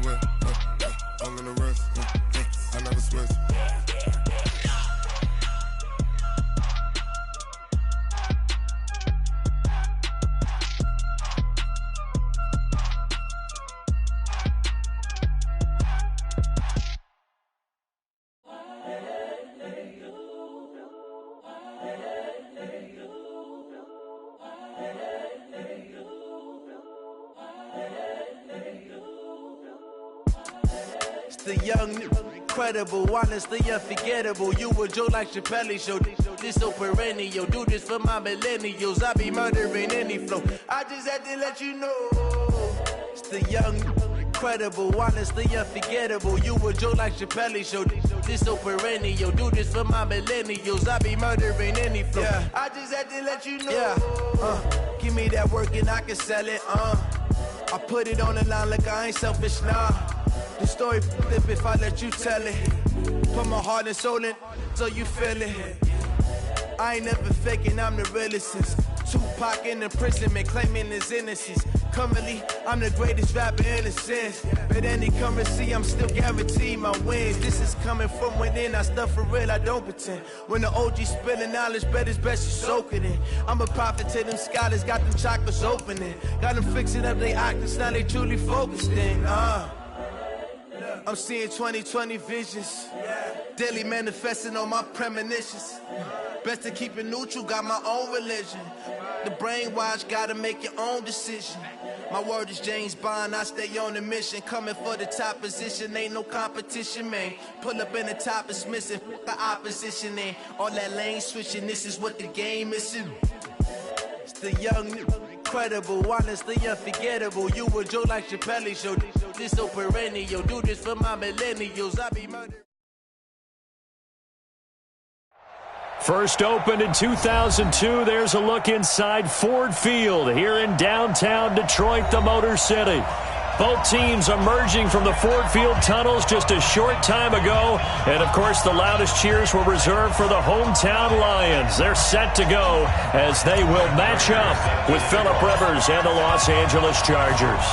way. I'm in the rest. I never switch. The young, incredible, honestly unforgettable. You a Joe like Chappelle show. This so perennial. Do this for my millennials. I be murdering any flow. I just had to let you know. It's the young, incredible, honestly unforgettable. You a Joe like Chappelle show. This so perennial. Do this for my millennials. I be murdering any flow. Yeah. I just had to let you know. Yeah. Give me that work and I can sell it. I put it on the line like I ain't selfish, nah. The story flip if I let you tell it. Put my heart and soul in so you feel it. I ain't never faking, I'm the realest since Tupac in imprisonment, claiming his innocence. Currently, I'm the greatest rapper in a sense. But any currency, I'm still guaranteed my wins. This is coming from within, I stuff for real, I don't pretend. When the OG spilling knowledge, bet it's best you soak it in. I'm a prophet to them scholars, got them chakras opening. Got them fixing up they octaves, now they truly focused in. I'm seeing 2020 visions. Daily manifesting on my premonitions. Best to keep it neutral, got my own religion. The brainwash, gotta make your own decision. My word is James Bond, I stay on the mission. Coming for the top position, ain't no competition, man. Pull up in the top, it's missing, the opposition in. All that lane switching, this is what the game is. It's the young, incredible, honestly unforgettable. You a Joe like Chappelle show. This so perennial. Do this for my millennials. I be murdered. First opened in 2002, there's a look inside Ford Field here in downtown Detroit, the Motor City. Both teams emerging from the Ford Field tunnels just a short time ago. And, of course, the loudest cheers were reserved for the hometown Lions. They're set to go as they will match up with Phillip Rivers and the Los Angeles Chargers.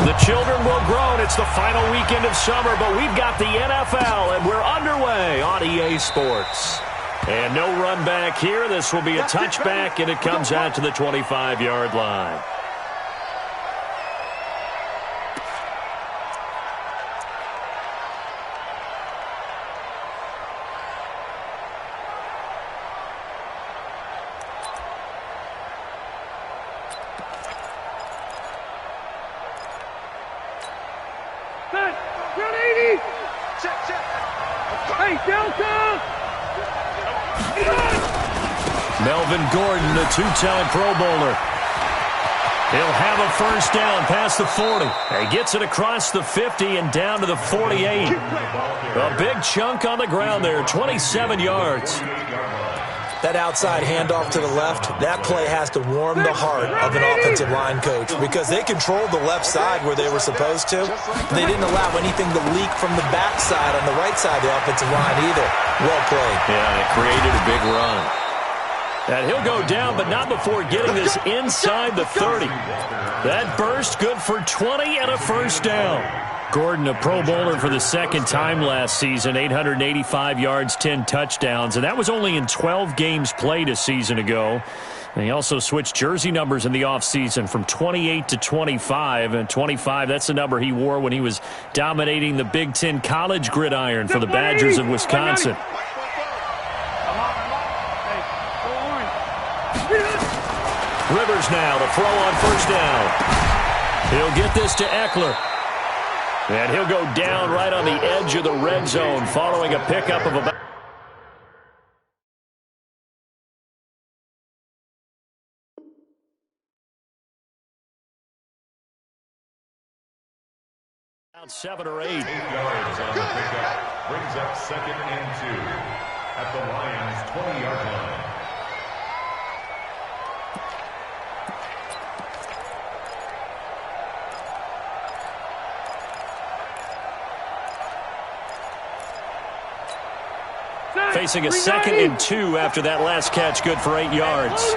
The children will grow. It's the final weekend of summer, but we've got the NFL, and we're underway on EA Sports. And no run back here. This will be a touchback, and it comes out to the 25-yard line. Melvin Gordon, a two-time Pro Bowler. He'll have a first down past the 40. He gets it across the 50 and down to the 48. A big chunk on the ground there, 27 yards. That outside handoff to the left, that play has to warm the heart of an offensive line coach because they controlled the left side where they were supposed to. They didn't allow anything to leak from the backside on the right side of the offensive line either. Well played. Yeah, it created a big run. And he'll go down, but not before getting this inside the 30. That burst good for 20 and a first down. Gordon, a Pro Bowler for the second time last season, 885 yards, 10 touchdowns, and that was only in 12 games played a season ago. And he also switched jersey numbers in the offseason from 28 to 25, and 25, that's the number he wore when he was dominating the Big Ten college gridiron for the Badgers of Wisconsin. Rivers now to throw on first down. He'll get this to Eckler. And he'll go down right on the edge of the red zone following a pickup of about 7 or 8. 8 yards on the pickup. Brings up 2nd and 2 at the Lions' 20-yard line. Facing a 2nd and 2 after that last catch, good for 8 yards.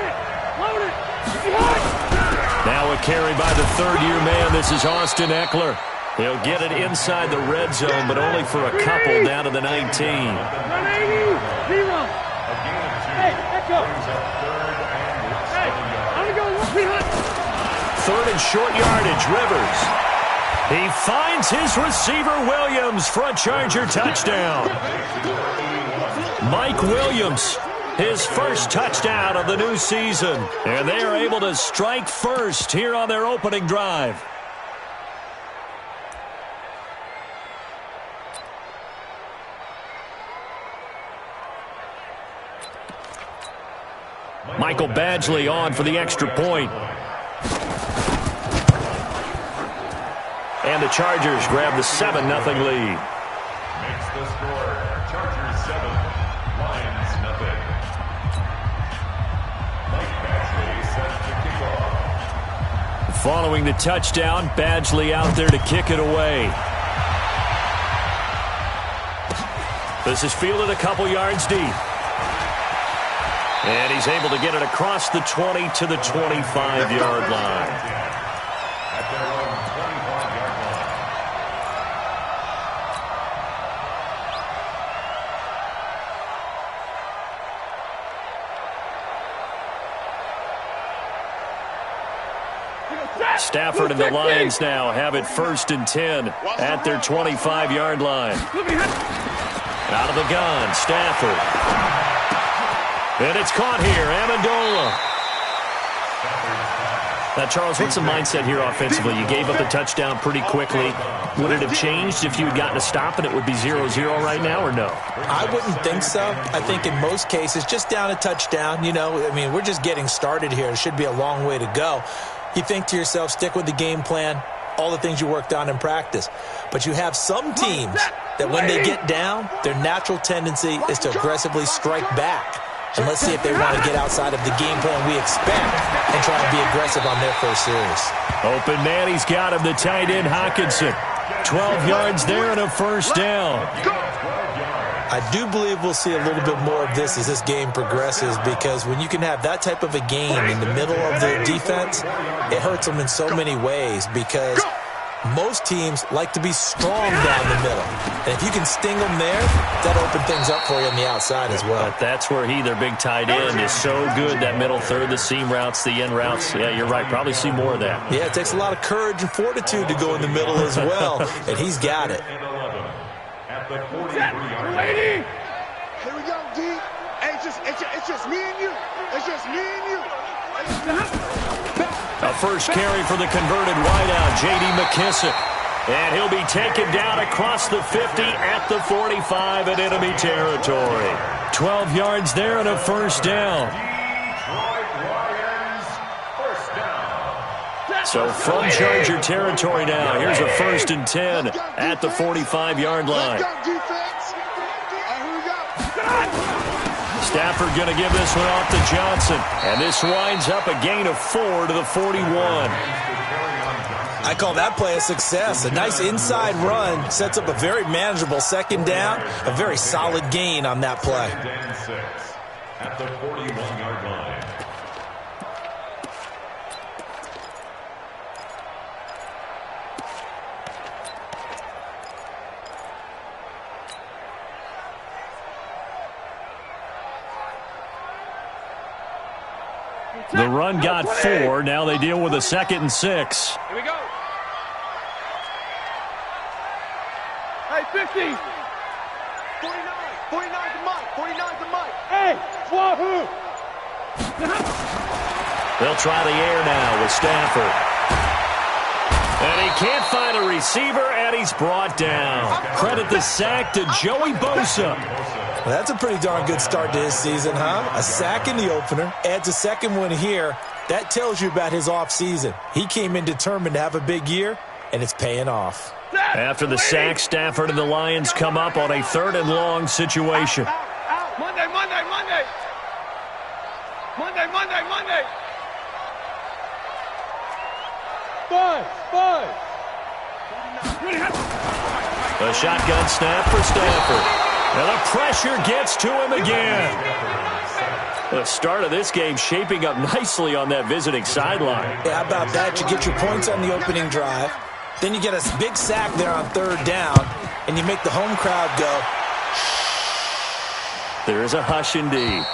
Now a carry by the third-year man. This is Austin Eckler. He'll get it inside the red zone, but only for a couple down to the 19. Third and short yardage, Rivers. He finds his receiver, Williams, for a Charger touchdown. Mike Williams, his first touchdown of the new season. And they are able to strike first here on their opening drive. Michael Badgley on for the extra point. And the Chargers grab the 7-0 lead. Makes the score. Chargers 7, Lions nothing. Mike Badgley set the kickoff. Following the touchdown, Badgley out there to kick it away. This is fielded a couple yards deep. And he's able to get it across the 20 to the 25-yard line. At their own 25-yard line. Stafford and the Lions now have it first and 10 at their 25-yard line. Out of the gun, Stafford. And it's caught here, Amendola. Now, Charles, what's the mindset here offensively? You gave up the touchdown pretty quickly. Would it have changed if you had gotten a stop and it would be 0-0 right now, or no? I wouldn't think so. I think in most cases, just down a touchdown, you know, I mean, we're just getting started here. It should be a long way to go. You think to yourself, stick with the game plan, all the things you worked on in practice. But you have some teams that when they get down, their natural tendency is to aggressively strike back. And let's see if they want to get outside of the game plan we expect and try to be aggressive on their first series. Open man, he's got him, the tight end, Hockenson. 12 yards there and a first down. I do believe we'll see a little bit more of this as this game progresses, because when you can have that type of a game in the middle of the defense, it hurts them in so many ways, because most teams like to be strong down the middle. And if you can sting them there, that opens things up for you on the outside as well. But that's where their big tight end, is so good, that middle third, the seam routes, the end routes. Yeah, you're right. Probably see more of that. Yeah, it takes a lot of courage and fortitude to go in the middle as well, and he's got it. At the 43-yard line. Here we go, D. Hey, it's just me and you. It's just me and you. A first carry for the converted wideout, J.D. McKissick. And he'll be taken down across the 50 at the 45 in enemy territory. 12 yards there and a first down. So from Charger territory now, here's a first and 10 at the 45-yard line. Stafford going to give this one off to Johnson. And this winds up a gain of 4 to the 41. I call that play a success. A nice inside run sets up a very manageable second down. A very solid gain on that play. At the 41-yard line. The run got 4. Now they deal with a 2nd and 6. Here we go. Hey, 50. 49 to Mike. 49 to Mike. Hey, Wahoo. They'll try the air now with Stafford. And he can't find a receiver, and he's brought down. Credit the sack to Joey Bosa. Well, that's a pretty darn good start to his season, huh? A sack in the opener, adds a second one here. That tells you about his offseason. He came in determined to have a big year, and it's paying off. After the sack, Stafford and the Lions come up on a 3rd and long situation. Monday. Five. A shotgun snap for Stafford. And the pressure gets to him again. The start of this game shaping up nicely on that visiting sideline. Yeah, how about that? You get your points on the opening drive. Then you get a big sack there on third down, and you make the home crowd go. There is a hush indeed.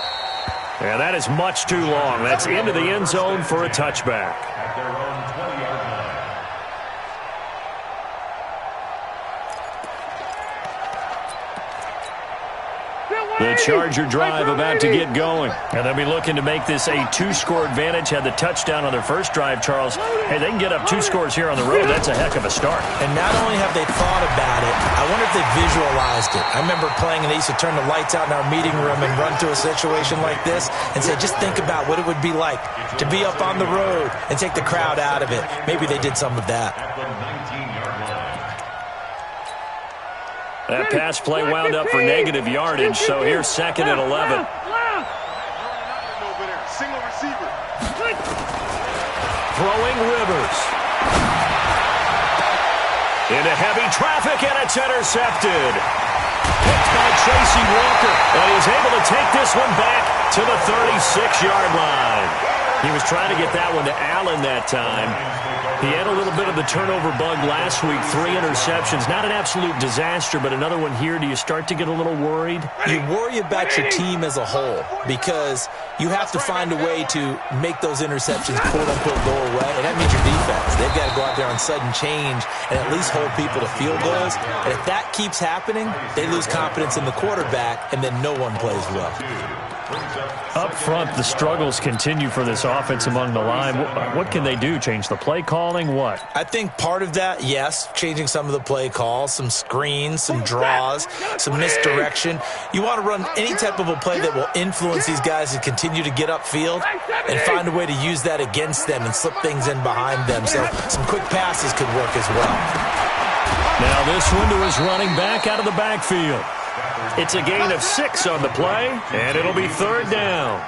And that is much too long. That's into the end zone for a touchback. At their own 20-yard line. The Charger drive about to get going. And they'll be looking to make this a two-score advantage. Had the touchdown on their first drive, Charles. Hey, they can get up 2 scores here on the road. That's a heck of a start. And not only have they thought about it, I wonder if they visualized it. I remember playing, and they used to turn the lights out in our meeting room and run through a situation like this and say, just think about what it would be like to be up on the road and take the crowd out of it. Maybe they did some of that. At the 19-yard line. That pass play wound up for negative yardage, so here's second and 11. Over there, single receiver. Throwing Rivers. Into heavy traffic, and it's intercepted. Picked by Tracy Walker, and he's able to take this one back to the 36-yard line. He was trying to get that one to Allen that time. He had a little bit of the turnover bug last week, 3 interceptions. Not an absolute disaster, but another one here. Do you start to get a little worried? You worry about your team as a whole because you have to find a way to make those interceptions, quote-unquote, go away, and that means your defense. They've got to go out there on sudden change and at least hold people to field goals. And if that keeps happening, they lose confidence in the quarterback, and then no one plays well. Up front, the struggles continue for this offense among the line. What can they do? Change the play calling? What? I think part of that, yes, changing some of the play calls, some screens, some draws, some misdirection. You want to run any type of a play that will influence these guys to continue to get upfield and find a way to use that against them and slip things in behind them. So some quick passes could work as well. Now this one to his running back out of the backfield. It's a gain of 6 on the play, and it'll be third down.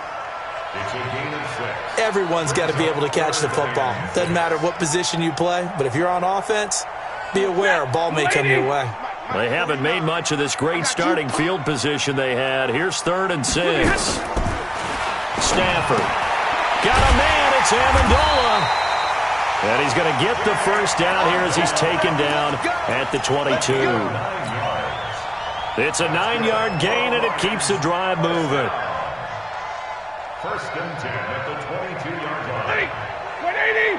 It's a gain of 6. Everyone's got to be able to catch the football. Doesn't matter what position you play, but if you're on offense, be aware a ball may come your way. They haven't made much of this great starting field position they had. Here's 3rd and 6. Stafford. Got a man. It's Amendola. And he's going to get the first down here as he's taken down at the 22. It's a 9-yard gain, and it keeps the drive moving. 1st and 10 at the 22-yard line. 180.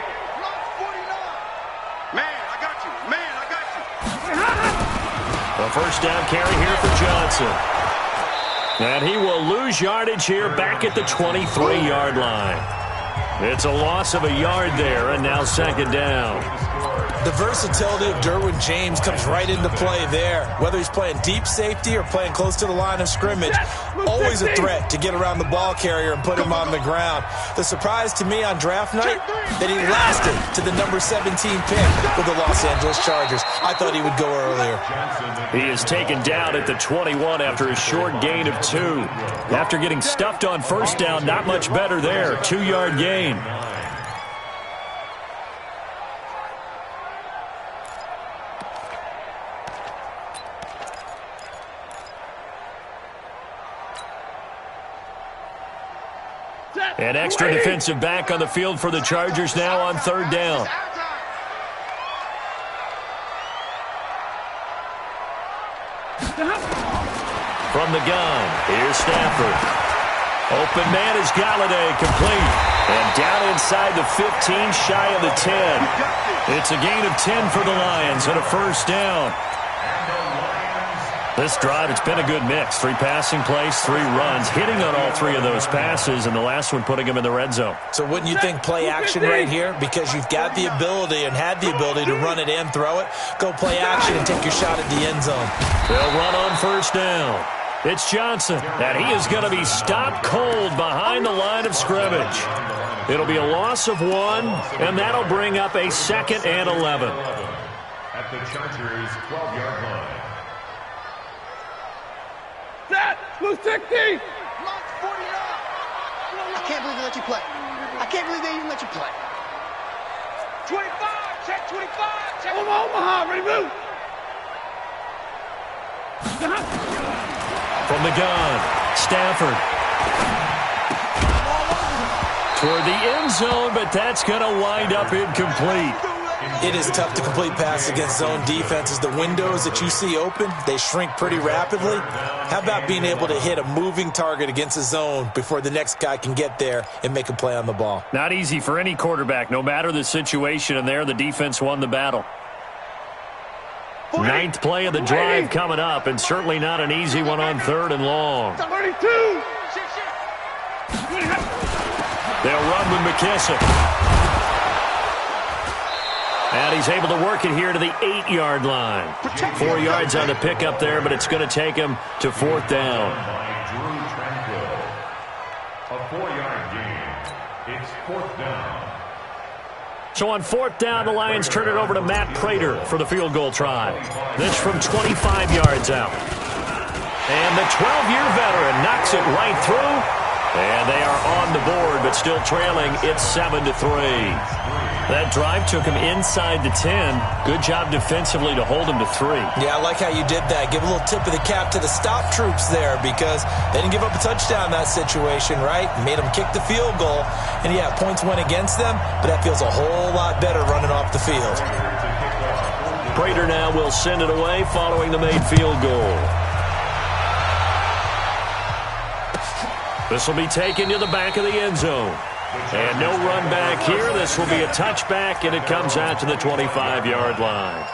Man, I got you. Man, I got you. A first down carry here for Johnson. And he will lose yardage here back at the 23-yard line. It's a loss of a yard there, and now 2nd down. The versatility of Derwin James comes right into play there. Whether he's playing deep safety or playing close to the line of scrimmage, always a threat to get around the ball carrier and put him on the ground. The surprise to me on draft night, that he lasted to the number 17 pick with the Los Angeles Chargers. I thought he would go earlier. He is taken down at the 21 after a short gain of 2. After getting stuffed on first down, not much better there. 2-yard gain. An extra defensive back on the field for the Chargers now on 3rd down. From the gun, here's Stafford. Open man is Galladay, complete. And down inside the 15, shy of the 10. It's a gain of 10 for the Lions and a first down. This drive, it's been a good mix. 3 passing plays, 3 runs, hitting on all 3 of those passes, and the last one putting them in the red zone. So wouldn't you think play action right here? Because you've got the ability and had the ability to run it and throw it. Go play action and take your shot at the end zone. They'll run on first down. It's Johnson, and he is going to be stopped cold behind the line of scrimmage. It'll be a loss of 1, and that'll bring up a 2nd and 11. At the Chargers' 12-yard line. Set. Blue 60. I can't believe they let you play. I can't believe they even let you play. 25. Check 25. Check. Omaha. Ready, move. From the gun, Stafford. Toward the end zone, but that's going to wind up incomplete. It is tough to complete passes against zone defenses. The windows that you see open, they shrink pretty rapidly. How about being able to hit a moving target against a zone before the next guy can get there and make a play on the ball? Not easy for any quarterback, no matter the situation, and there the defense won the battle. Ninth play of the drive coming up, and certainly not an easy one on 3rd and long. 32. They'll run with McKissick. And he's able to work it here to the 8-yard line. 4 yards on the pickup there, but it's going to take him to 4th down. A 4-yard gain. It's 4th down. So on 4th down, the Lions turn it over to Matt Prater for the field goal try. This from 25 yards out. And the 12-year veteran knocks it right through. And they are on the board, but still trailing. It's 7-3. That drive took him inside the 10. Good job defensively to hold him to 3. Yeah, I like how you did that. Give a little tip of the cap to the stop troops there because they didn't give up a touchdown in that situation, right? Made them kick the field goal. And, yeah, points went against them, but that feels a whole lot better running off the field. Prater now will send it away following the made field goal. This will be taken to the back of the end zone. And no run back here. This will be a touchback, and it comes out to the 25-yard line.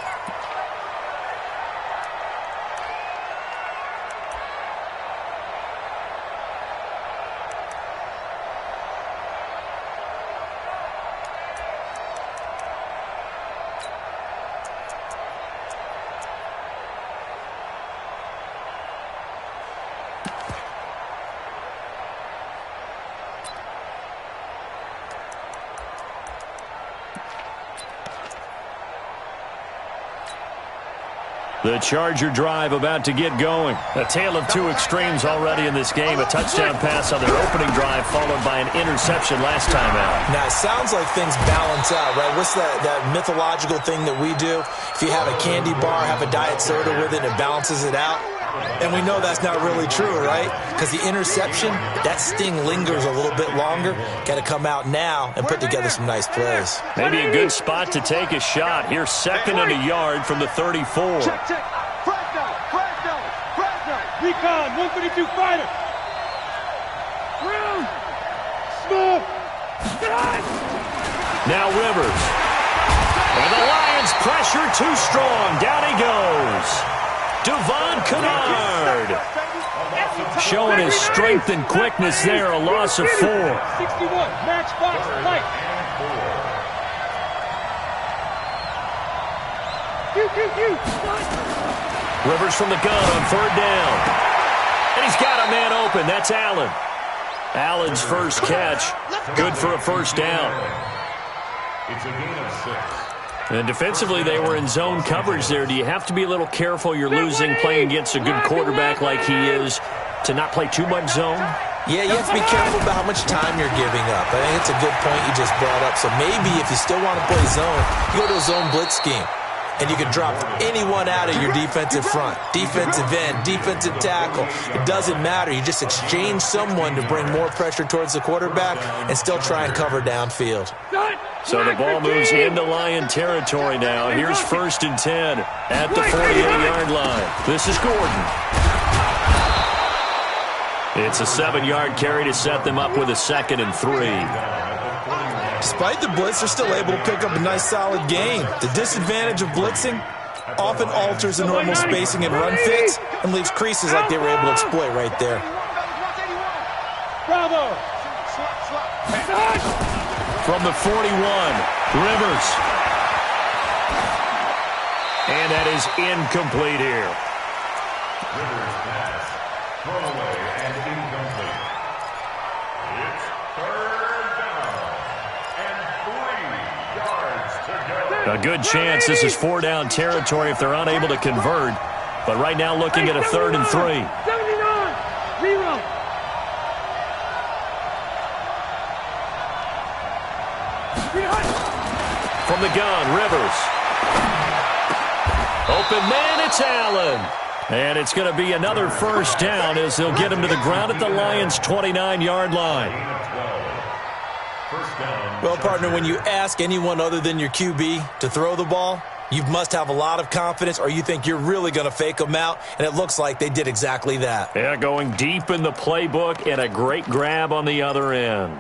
The Charger drive about to get going. A tale of two extremes already in this game. A touchdown pass on their opening drive followed by an interception last time out. Now, it sounds like things balance out, right? What's that mythological thing that we do? If you have a candy bar, have a diet soda with it, it balances it out. And we know that's not really true, right? Because the interception, that sting lingers a little bit longer. Got to come out now and put together some nice plays. Maybe a good spot to take a shot. Here's 2nd and a yard from the 34. Check, check. Recon, 132 fighter. Round. Smooth. Now Rivers. And the Lions pressure too strong. Down he goes. Devon Kennard. Showing his strength and quickness there. A loss of 4. 61. Matchbox fight. Rivers from the gun on 3rd down. And he's got a man open. That's Allen. Allen's first catch. Good for a first down. It's a gain of 6. And defensively, they were in zone coverage there. Do you have to be a little careful? You're losing playing against a good quarterback like he is to not play too much zone? Yeah, you have to be careful about how much time you're giving up. I think it's a good point you just brought up. So maybe if you still want to play zone, you go to a zone blitz scheme. And you can drop anyone out of your defensive front, defensive end, defensive tackle. It doesn't matter. You just exchange someone to bring more pressure towards the quarterback and still try and cover downfield. So the ball moves into Lion territory now. Here's 1st and 10 at the 48-yard line. This is Gordon. It's a 7-yard carry to set them up with a 2nd and 3. Despite the blitz, they're still able to pick up a nice, solid gain. The disadvantage of blitzing often alters the normal spacing and run fits and leaves creases like they were able to exploit right there. Bravo! From the 41, Rivers. And that is incomplete here. Rivers pass. Thrown away and incomplete. It's 3rd down and 3 yards to go. A good chance this is 4-down territory if they're unable to convert. But right now looking at a 3rd and 3. 79! Reroll! From the gun, Rivers. Open man, it's Allen. And it's going to be another first down as they'll get him to the ground at the Lions' 29-yard line. First down. Well, partner, when you ask anyone other than your QB to throw the ball, you must have a lot of confidence, or you think you're really going to fake them out, and it looks like they did exactly that. Yeah, going deep in the playbook and a great grab on the other end.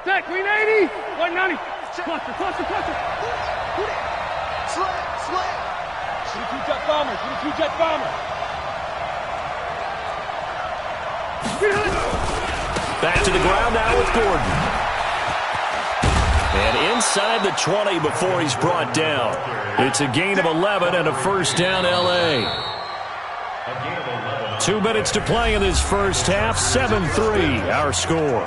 Check, 390, 190. Cluster. Slant. 22 jet bomber, 22 jet bomber. Back to the ground now with Gordon. And inside the 20 before he's brought down. It's a gain of 11 and a first down, L.A. 2 minutes to play in this first half. 7-3, our score.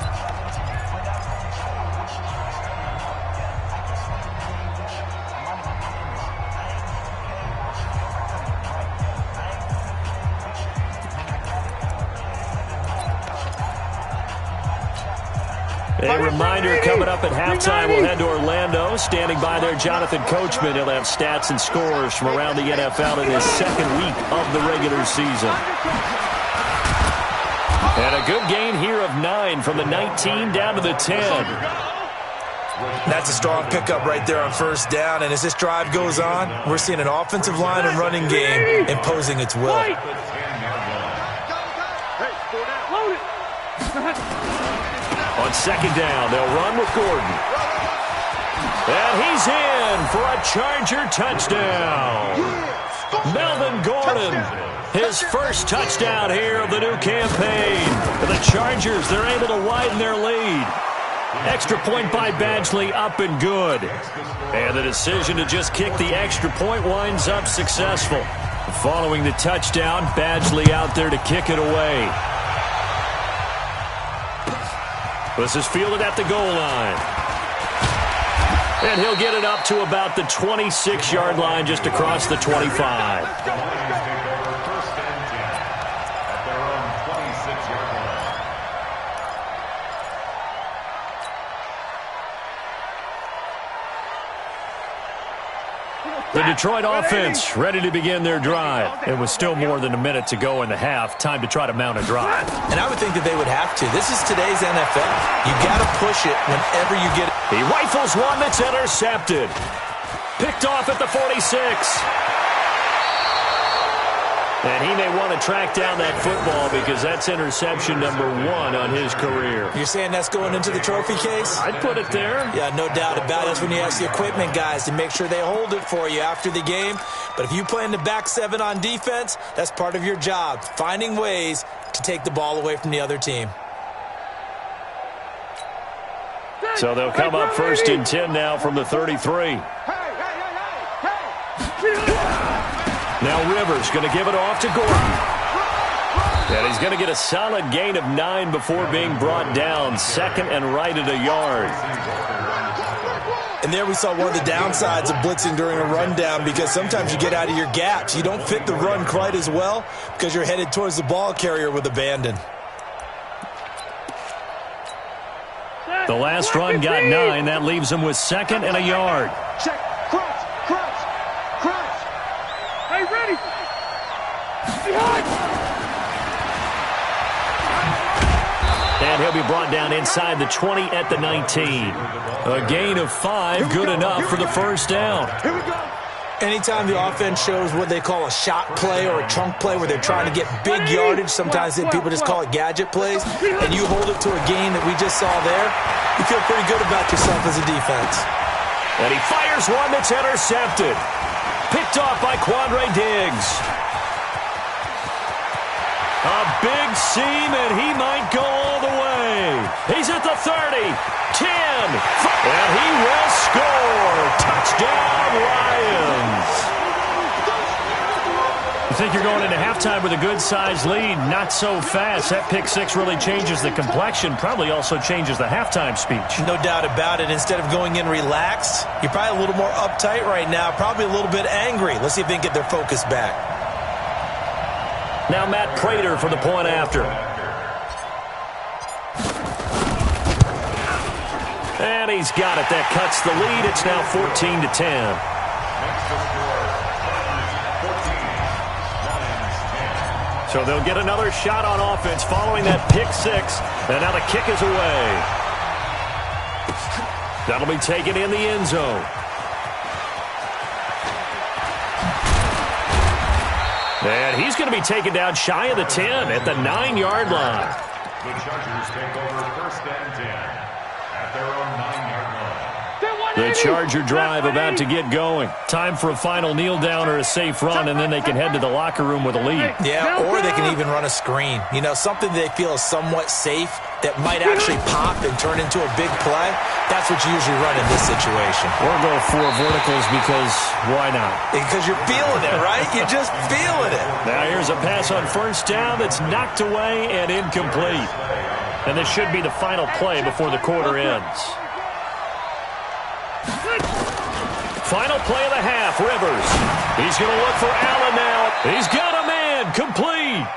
A reminder, coming up at halftime, we'll head to Orlando. Standing by there, Jonathan Coachman. He'll have stats and scores from around the NFL in his second week of the regular season. And a good gain here of 9 from the 19 down to the 10. That's a strong pickup right there on first down, and as this drive goes on, we're seeing an offensive line and running game imposing its will. On second down, they'll run with Gordon. And he's in for a Charger touchdown. Melvin Gordon, his first touchdown here of the new campaign. For the Chargers, they're able to widen their lead. Extra point by Badgley, up and good. And the decision to just kick the extra point winds up successful. Following the touchdown, Badgley out there to kick it away. This is fielded at the goal line. And he'll get it up to about the 26-yard line, just across the 25. The Detroit offense ready to begin their drive. It was still more than a minute to go in the half. Time to try to mount a drive. And I would think that they would have to. This is today's NFL. You got to push it whenever you get it. He rifles one that's intercepted. Picked off at the 46. And he may want to track down that football because that's interception number 1 on his career. You're saying that's going into the trophy case? I'd put it there. Yeah, no doubt about it. That's when you ask the equipment guys to make sure they hold it for you after the game. But if you play in the back 7 on defense, that's part of your job, finding ways to take the ball away from the other team. So they'll come up first and 10 now from the 33. Now Rivers going to give it off to Gordon. And he's going to get a solid gain of 9 before being brought down. Second and right at a yard. And there we saw one of the downsides of blitzing during a rundown, because sometimes you get out of your gaps. You don't fit the run quite as well because you're headed towards the ball carrier with abandon. The last run got 9. That leaves him with second and a yard. Check. Crouch. Hey, ready. And he'll be brought down inside the 20 at the 19. A gain of 5, good enough for the first down. Here we go. Anytime the offense shows what they call a shot play or a chunk play where they're trying to get big yardage, sometimes people just call it gadget plays, and you hold it to a gain that we just saw there, you feel pretty good about yourself as a defense. And he fires one that's intercepted. Picked off by Quandre Diggs. A big seam, and he might go all the way. He's at the 30, 10, and he will score. Touchdown, Lions. You think you're going into halftime with a good-sized lead? Not so fast. That pick 6 really changes the complexion, probably also changes the halftime speech. No doubt about it. Instead of going in relaxed, you're probably a little more uptight right now, probably a little bit angry. Let's see if they can get their focus back. Now Matt Prater for the point after. And he's got it. That cuts the lead. It's now 14-10. So they'll get another shot on offense following that pick 6. And now the kick is away. That'll be taken in the end zone. And he's going to be taken down shy of the 10 at the 9-yard line. The Chargers take over 1st and 10 at their own 9-yard line. The Charger drive about to get going. Time for a final kneel down or a safe run, and then they can head to the locker room with a lead. Yeah, or they can even run a screen. You know, something they feel is somewhat safe that might actually pop and turn into a big play. That's what you usually run in this situation. Or go 4 verticals because why not? Because you're feeling it, right? You're just feeling it. Now here's a pass on 1st down that's knocked away and incomplete. And this should be the final play before the quarter ends. Final play of the half, Rivers. He's going to look for Allen now. He's got a man, complete.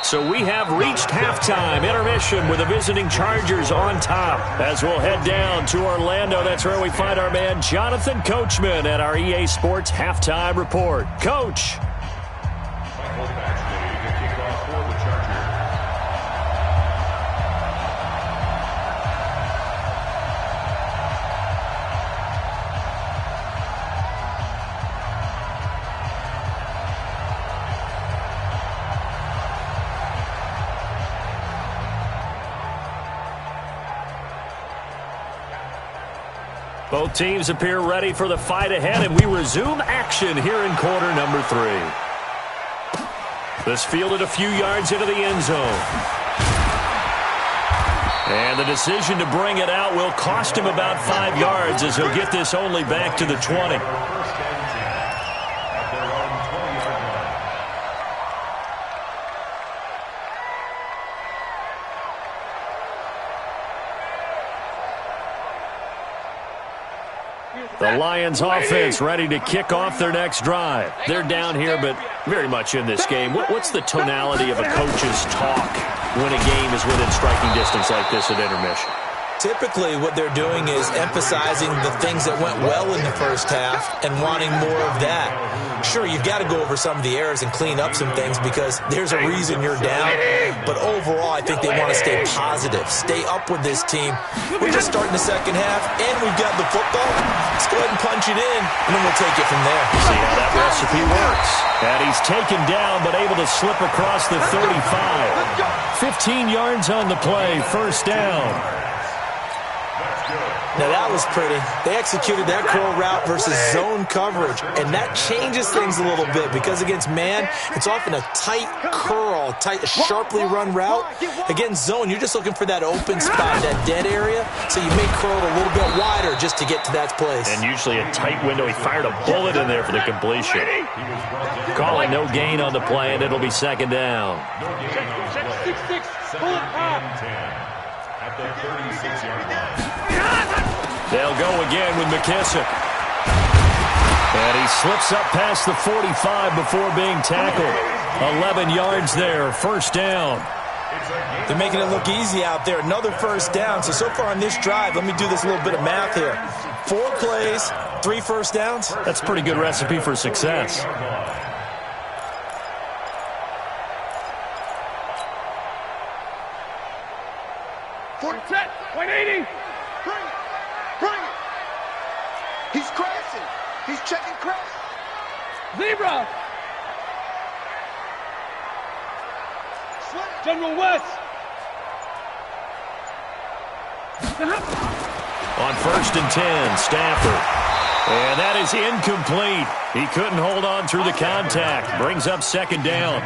So we have reached halftime, intermission with the visiting Chargers on top. As we'll head down to Orlando, that's where we find our man Jonathan Coachman at our EA Sports Halftime Report. Coach. Michael Batchley to kick off for the Chargers. Both teams appear ready for the fight ahead, and we resume action here in quarter number 3. This fielded a few yards into the end zone. And the decision to bring it out will cost him about 5 yards as he'll get this only back to the 20. 1st and 10 at their own 20-yard line. The Lions offense ready to kick off their next drive. They're down here, but very much in this game. What's the tonality of a coach's talk when a game is within striking distance like this at intermission? Typically, what they're doing is emphasizing the things that went well in the first half and wanting more of that. Sure, you've got to go over some of the errors and clean up some things because there's a reason you're down. But overall, I think they want to stay positive, stay up with this team. We're just starting the second half, and we've got the football. Let's go ahead and punch it in, and then we'll take it from there. See how that recipe works. And he's taken down, but able to slip across the 35. 15 yards on the play, 1st down. Now, that was pretty. They executed that curl route versus zone coverage, and that changes things a little bit because against man, it's often a tight curl, tight, sharply run route. Against zone, you're just looking for that open spot, that dead area, so you may curl it a little bit wider just to get to that place. And usually a tight window. He fired a bullet in there for the completion. Calling no gain on the play, and it'll be 2nd down. No gain on the play. 2nd and 10 at the 36-yard line. They'll go again with McKissick. And he slips up past the 45 before being tackled. 11 yards there, 1st down. They're making it look easy out there. Another 1st down. So far on this drive, let me do this little bit of math here. 4 plays, 3 1st downs. That's a pretty good recipe for success. Set. 180. Bring it. He's crashing. He's checking crash. Zebra. General West. On 1st and 10, Stafford. And that is incomplete. He couldn't hold on through the contact. Brings up 2nd down.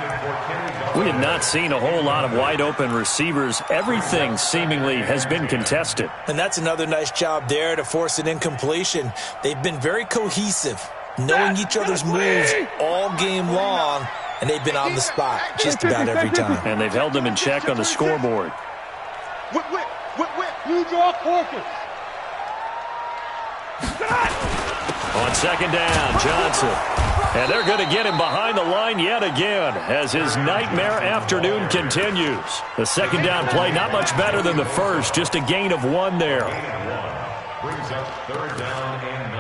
We have not seen a whole lot of wide-open receivers. Everything seemingly has been contested. And that's another nice job there to force an incompletion. They've been very cohesive, knowing each other's moves all game long, and they've been on the spot just about every time. And they've held them in check on the scoreboard. Whip. You draw Corpus. On 2nd down, Johnson. And they're going to get him behind the line yet again as his nightmare afternoon continues. The 2nd down play, not much better than the first, just a gain of 1 there. Brings up 3rd down and 9.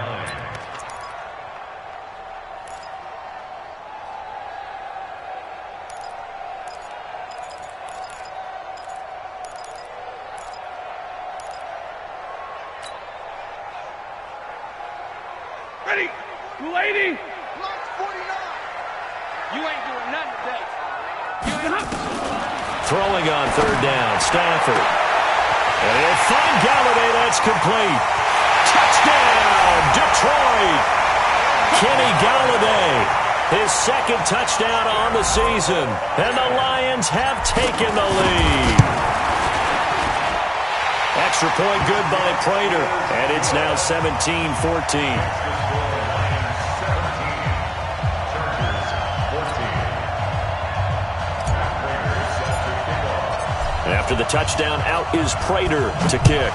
Ready. 280. Block 49. You ain't doing nothing today. Throwing on third down, Stafford. And he'll find Galladay. That's complete. Touchdown, Detroit. Kenny Galladay, his second touchdown on the season. And the Lions have taken the lead. Extra point good by Prater. And it's now 17-14. After the touchdown, out is Prater to kick.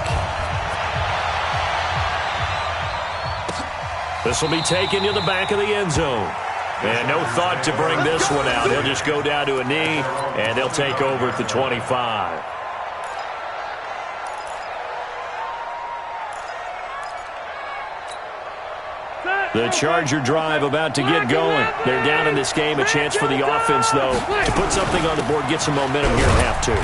This will be taken to the back of the end zone. And no thought to bring this one out. He'll just go down to a knee, and they'll take over at the 25. The Charger drive about to get going. They're down in this game. A chance for the offense, though, to put something on the board, get some momentum here at half 2.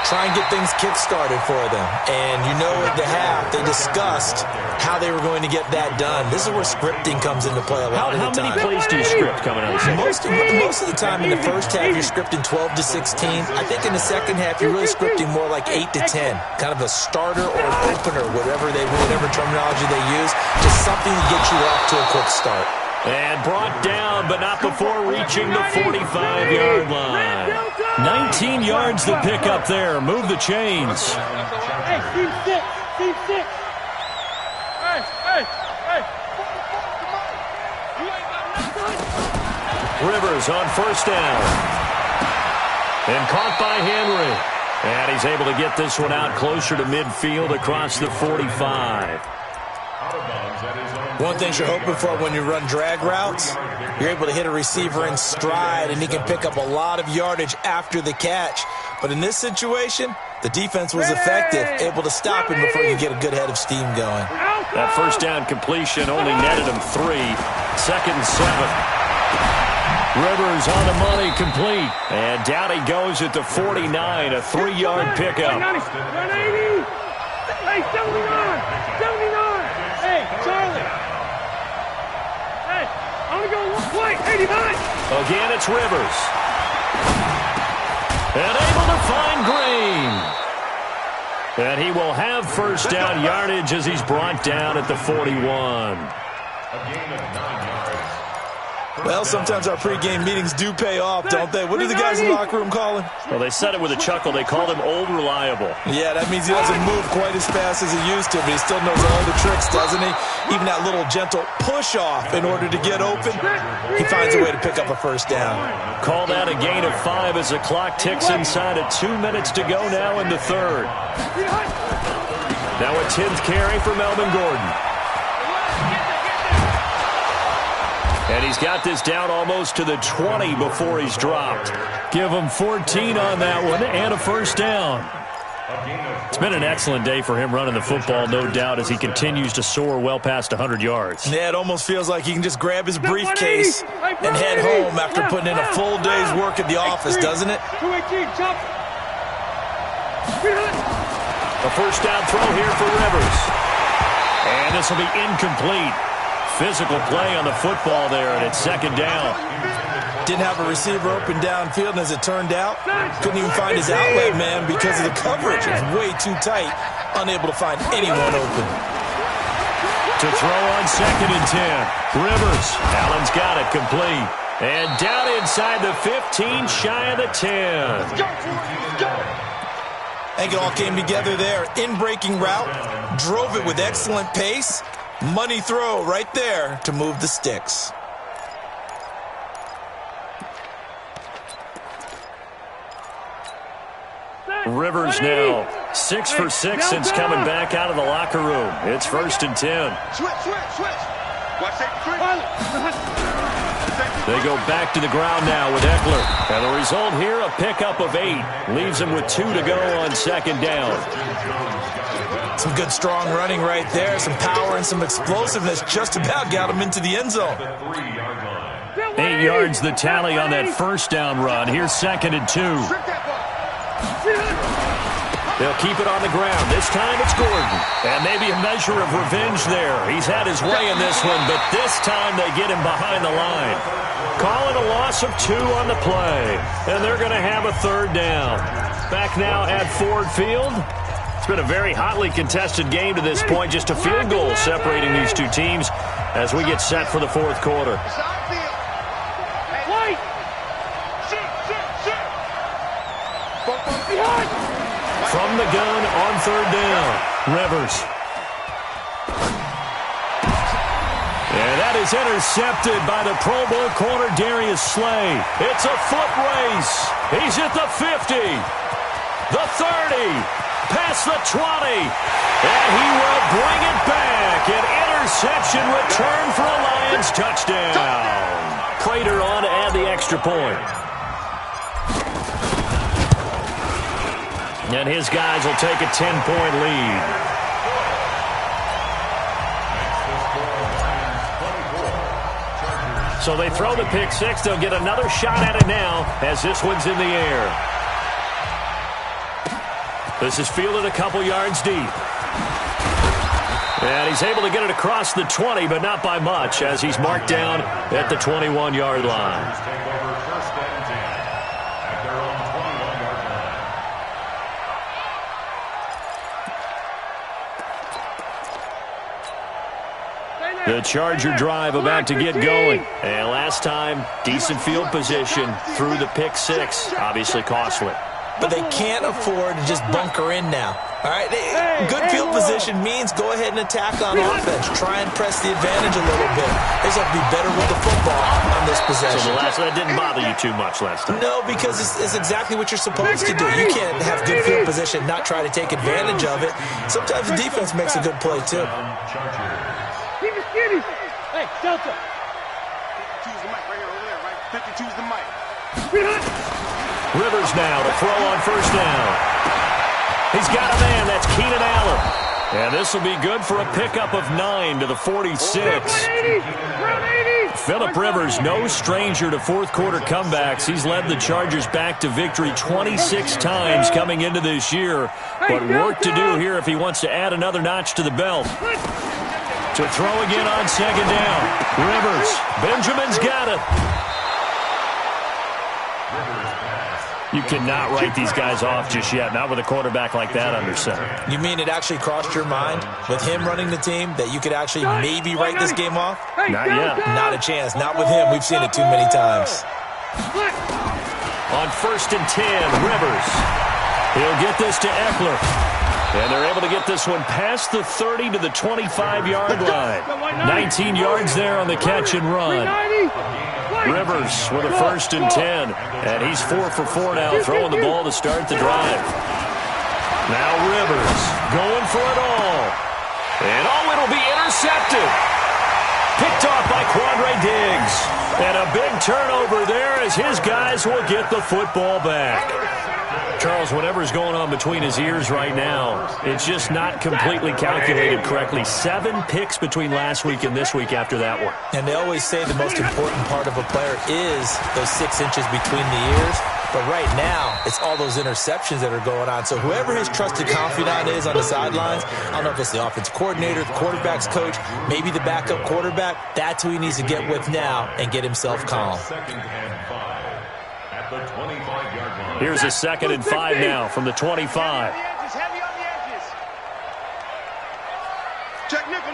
Try and get things kick-started for them. And you know at the half, they discussed how they were going to get that done. This is where scripting comes into play a lot of the time. How many plays do you script coming out of the second? Most of the time in the first half, you're scripting 12 to 16. I think in the second half, you're really scripting more like 8 to 10. Kind of a starter or an opener, whatever terminology they use. Just something to get you off to a quick start. And brought down, but not before reaching the 45-yard line. 19 yards to pick up there. Move the chains. Hey, team 6. Team 6. Hey. You ain't got nothing. Rivers on first down. And caught by Henry. And he's able to get this one out closer to midfield across the 45. One thing you're hoping for when you run drag routes, you're able to hit a receiver in stride, and he can pick up a lot of yardage after the catch. But in this situation, the defense was effective, able to stop him before you get a good head of steam going. That first down completion only netted him 3. Second and 7. Rivers on the money, complete. And down he goes at the 49, a 3-yard pickup. 180. Hey, 79. Hey, Charlie. Hey, I'm going to go one play. 89. Again, it's Rivers. And able to find Green. And he will have first down yardage as he's brought down at the 41. A gain of 9 yards. Well, sometimes our pregame meetings do pay off, don't they? What do the guys in the locker room call him? Well, they said it with a chuckle. They called him Old Reliable. Yeah, that means he doesn't move quite as fast as he used to, but he still knows all the tricks, doesn't he? Even that little gentle push-off in order to get open, he finds a way to pick up a first down. Call that a gain of 5 as the clock ticks inside of 2 minutes to go now in the third. Now a 10th carry for Melvin Gordon. And he's got this down almost to the 20 before he's dropped. Give him 14 on that one and a first down. It's been an excellent day for him running the football, no doubt, as he continues to soar well past 100 yards. Yeah, it almost feels like he can just grab his briefcase and head home after putting in a full day's work at the office, doesn't it? 218, chop. A first down throw here for Rivers. And this will be incomplete. Physical play on the football there, and it's second down. Didn't have a receiver open downfield, and as it turned out, couldn't even find his outlet man because of the coverage. It was way too tight, unable to find anyone open. To throw on second and 10. Rivers. Allen's got it complete. And down inside the 15, shy of the 10. I think it all came together there. In-breaking route, drove it with excellent pace. Money throw right there to move the sticks. Rivers now 6 for 6 since coming back out of the locker room. It's first and 10. Switch. Watch that. They go back to the ground now with Eckler. And the result here, a pickup of 8. Leaves him with 2 to go on second down. Some good strong running right there. Some power and some explosiveness just about got him into the end zone. 8 yards the tally on that first down run. Here's second and 2. They'll keep it on the ground. This time it's Gordon. And maybe a measure of revenge there. He's had his way in this one, but this time they get him behind the line. Calling a loss of 2 on the play. And they're going to have a 3rd down. Back now at Ford Field. It's been a very hotly contested game to this point. Just a field goal separating these two teams as we get set for the 4th quarter. From the gun on 3rd down, Rivers. And that is intercepted by the Pro Bowl corner, Darius Slay. It's a foot race. He's at the 50, the 30, past the 20, and he will bring it back. An interception return for a Lions touchdown. Prater on to add the extra point. And his guys will take a 10-point lead. So they throw the pick 6. They'll get another shot at it now as this one's in the air. This is fielded a couple yards deep. And he's able to get it across the 20, but not by much, as he's marked down at the 21-yard line. The Charger drive about to get going. And last time, decent field position through the pick 6. Obviously costly. But they can't afford to just bunker in now. All right, good field position means go ahead and attack on offense. Try and press the advantage a little bit. They just have to be better with the football on this possession. So that didn't bother you too much last time? No, because it's exactly what you're supposed to do. You can't have good field position and not try to take advantage of it. Sometimes the defense makes a good play, too. Keep it skinny. Hey, Delta. Choose the mic right here, over there, right? Pick and choose the mic. Rivers now to throw on 1st down. He's got a man. That's Keenan Allen. And this will be good for a pickup of 9 to the 46. Phillip Rivers, no stranger to 4th quarter comebacks. He's led the Chargers back to victory 26 times coming into this year. But work to do here if he wants to add another notch to the belt. To throw again on 2nd down. Rivers. Benjamin's got it. You cannot write these guys off just yet, not with a quarterback like that under center. You mean it actually crossed your mind with him running the team that you could actually maybe write this game off? Not yet. Not a chance. Not with him. We've seen it too many times. On 1st and 10, Rivers. He'll get this to Eckler. And they're able to get this one past the 30 to the 25-yard line. 19 yards there on the catch and run. Rivers with a 1st and 10. And he's 4 for 4 now, throwing the ball to start the drive. Now Rivers going for it all. And it'll be intercepted. Picked off by Quandre Diggs. And a big turnover there as his guys will get the football back. Charles, whatever's going on between his ears right now, it's just not completely calculated correctly. 7 picks between last week and this week after that one. And they always say the most important part of a player is those 6 inches between the ears. But right now, it's all those interceptions that are going on. So whoever his trusted confidant is on the sidelines, I don't know if it's the offensive coordinator, the quarterback's coach, maybe the backup quarterback, that's who he needs to get with now and get himself calm. 2nd and 5 at the 25-yard line. Here's a 2nd and 5 now from the 25. Heavy on the edges. Check nickel.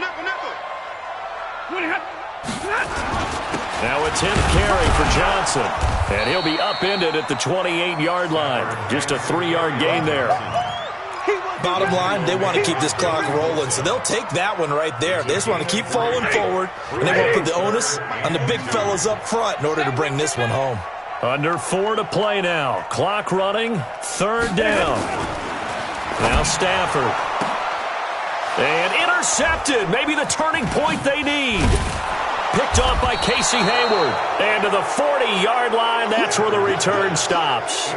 Now a 10th carry for Johnson. And he'll be upended at the 28-yard line. Just a 3-yard gain there. Bottom line, they want to keep this clock rolling, so they'll take that one right there. They just want to keep falling forward, and they won't put the onus on the big fellas up front in order to bring this one home. Under 4 to play now. Clock running. 3rd down. Now Stafford. And intercepted. Maybe the turning point they need. Picked off by Casey Hayward. And to the 40-yard line, that's where the return stops.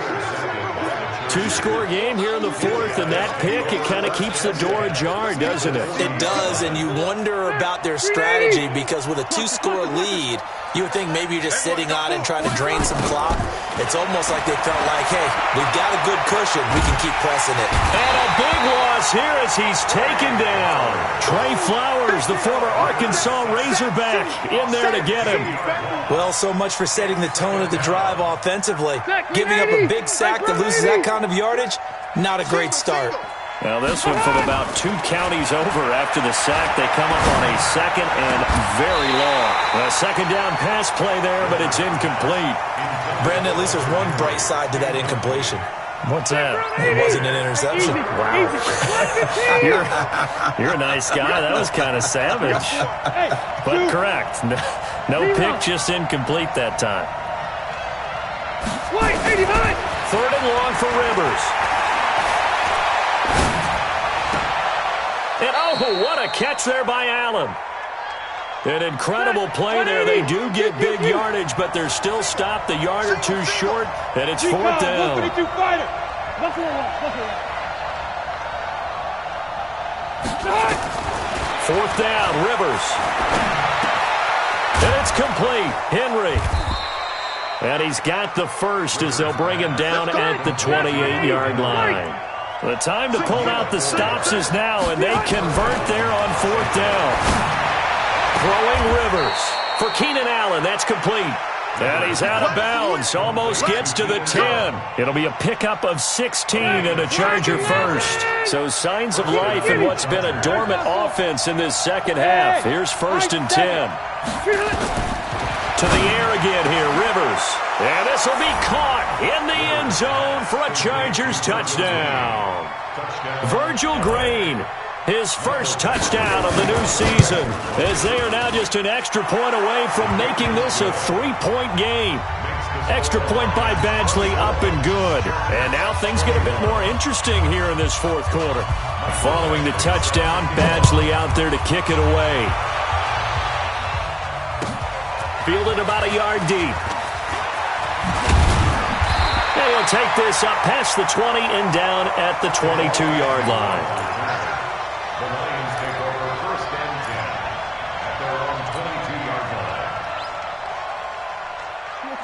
Two-score game here in the fourth, and that pick, it kind of keeps the door ajar, doesn't it? It does, and you wonder about their strategy because with a two-score lead, you would think maybe you're just sitting on and trying to drain some clock. It's almost like they felt like, hey, we've got a good cushion. We can keep pressing it. And a big loss here as he's taken down. Trey Flowers, the former Arkansas Razorback, in there to get him. Well, so much for setting the tone of the drive offensively. Giving up a big sack that loses that kind of yardage, not a great start. Well, this one from about 2 counties over after the sack. They come up on a second and very long. A second down pass play there, but it's incomplete. Brandon, at least there's one bright side to that incompletion. What's that? It wasn't an interception. Wow. You're a nice guy. That was kind of savage. But correct. No pick, just incomplete that time. 3rd and long for Rivers. And oh, what a catch there by Allen. An incredible play there. They do get big yardage, but they're still stopped a yard or two short, and it's 4th down. 4th down, Rivers. And it's complete. Henry. And he's got the first as they'll bring him down at the 28-yard line. The time to pull out the stops is now, and they convert there on 4th down. Throwing Rivers for Keenan Allen. That's complete. And he's out of bounds. Almost gets to the 10. It'll be a pickup of 16 and a Charger first. So signs of life in what's been a dormant offense in this second half. Here's 1st and 10. To the air again here, Rivers. And this will be caught in the end zone for a Chargers touchdown. Virgil Green, his first touchdown of the new season, as they are now just an extra point away from making this a 3-point game. Extra point by Badgley, up and good. And now things get a bit more interesting here in this 4th quarter. Following the touchdown, Badgley out there to kick it away. Fielded about a yard deep. And he'll take this up past the 20 and down at the 22-yard line. The Lions take over 1st and 10 at their own 22-yard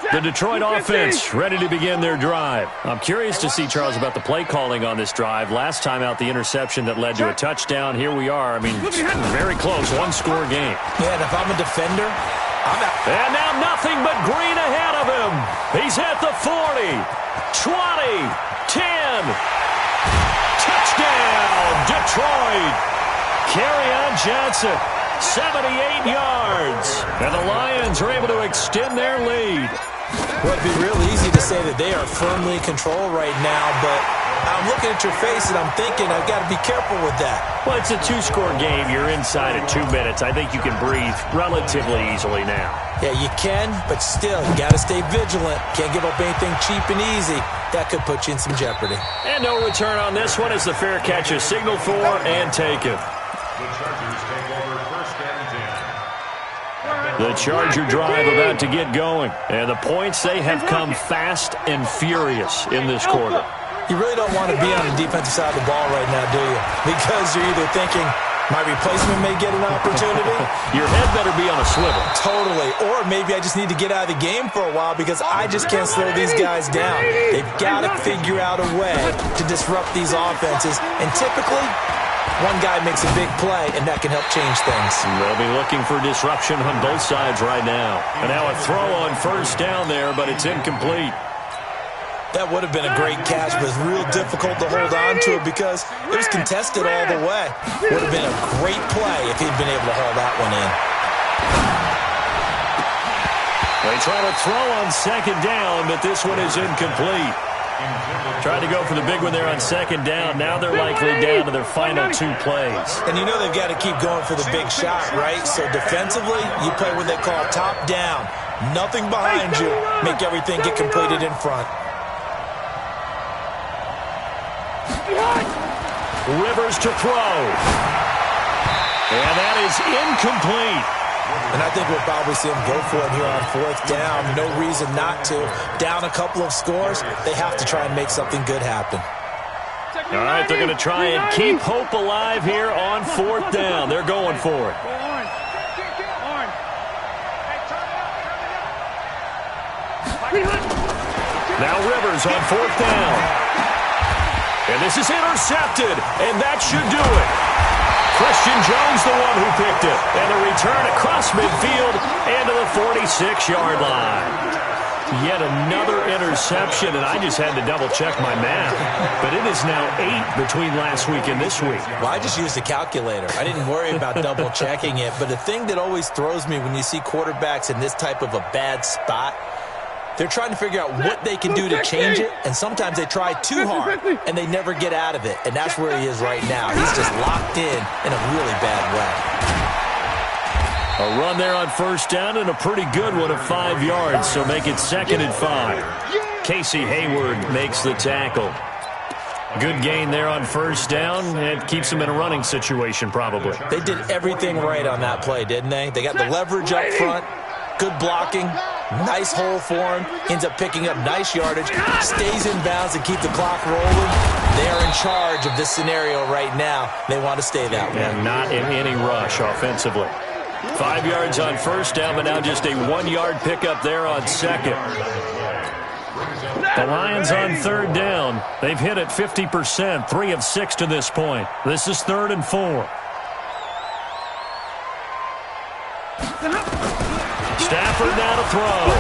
line. The Detroit offense ready to begin their drive. I'm curious to see, Charles, about the play calling on this drive. Last time out, the interception that led to a touchdown. Here we are. I mean, very close, one-score game. Yeah, and if I'm a defender, I'm out. And now nothing but Green ahead of him. He's at the 40, 20, 10. Touchdown, Detroit. Kerryon Johnson, 78 yards. And the Lions are able to extend their lead. Well, it'd be real easy to say that they are firmly in control right now, but I'm looking at your face and I'm thinking I've got to be careful with that. Well, it's a 2-score game. You're inside at 2 minutes. I think you can breathe relatively easily now. Yeah, you can, but still, you got to stay vigilant. Can't give up anything cheap and easy. That could put you in some jeopardy. And no return on this one as the fair catch is signaled for and taken. The Chargers take over 1st and 10. The Charger drive about to get going. And the points, they have come fast and furious in this quarter. You really don't want to be on the defensive side of the ball right now, do you? Because you're either thinking, my replacement may get an opportunity. Your head better be on a swivel. Totally. Or maybe I just need to get out of the game for a while because I just can't slow these guys down. They've got to figure out a way to disrupt these offenses. And typically, one guy makes a big play, and that can help change things. They'll be looking for disruption on both sides right now. And now a throw on 1st down there, but it's incomplete. That would have been a great catch, but it's real difficult to hold on to it because it was contested all the way. Would have been a great play if he'd been able to haul that one in. They try to throw on 2nd down, but this one is incomplete. Tried to go for the big one there on 2nd down. Now they're likely down to their final 2 plays. And you know they've got to keep going for the big shot, right? So defensively, you play what they call top down. Nothing behind you. Make everything get completed in front. Rivers to throw. And that is incomplete. And I think we'll probably see them go for it here on 4th down. No reason not to. Down a couple of scores, they have to try and make something good happen. All right, they're going to try and keep hope alive here on 4th down. They're going for it. Now Rivers on 4th down. And this is intercepted, and that should do it. Christian Jones, the one who picked it. And a return across midfield and to the 46-yard line. Yet another interception, and I just had to double-check my math. But it is now 8 between last week and this week. Well, I just used a calculator. I didn't worry about double-checking it. But the thing that always throws me when you see quarterbacks in this type of a bad spot, they're trying to figure out what they can do to change it, and sometimes they try too hard, and they never get out of it. And that's where he is right now. He's just locked in a really bad way. A run there on 1st down, and a pretty good one of 5 yards, so make it 2nd and 5. Casey Hayward makes the tackle. Good gain there on 1st down. It keeps them in a running situation, probably. They did everything right on that play, didn't they? They got the leverage up front, good blocking, nice hole for him, ends up picking up nice yardage, stays in bounds and keep the clock rolling. They are in charge of this scenario right now. They want to stay that way. And not in any rush offensively. 5 yards on 1st down, but now just a 1-yard pickup there on 2nd. The Lions on 3rd down. They've hit it 50%, 3 of 6 to this point. This is 3rd and 4. Stafford now to throw.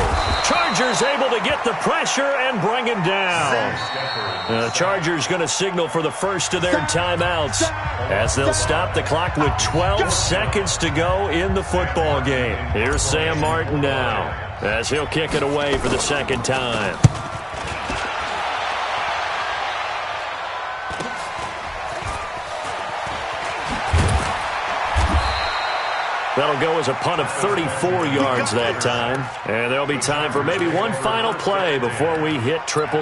Chargers able to get the pressure and bring him down. The Chargers going to signal for the first of their timeouts as they'll stop the clock with 12 seconds to go in the football game. Here's Sam Martin now as he'll kick it away for the 2nd time. That'll go as a punt of 34 yards that time. And there'll be time for maybe one final play before we hit 000.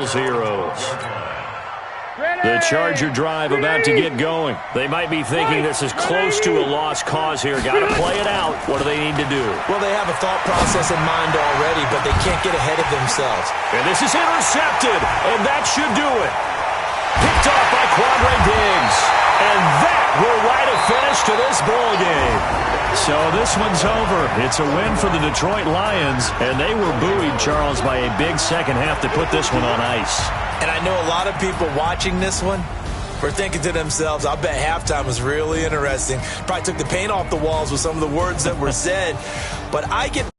The Charger drive about to get going. They might be thinking this is close to a lost cause here. Got to play it out. What do they need to do? Well, they have a thought process in mind already, but they can't get ahead of themselves. And this is intercepted, and that should do it. Picked off by Quandre Diggs. And that will write a finish to this ball game. So this one's over. It's a win for the Detroit Lions, and they were buoyed, Charles, by a big second half to put this one on ice. And I know a lot of people watching this one were thinking to themselves, I bet halftime was really interesting. Probably took the paint off the walls with some of the words that were said. But I get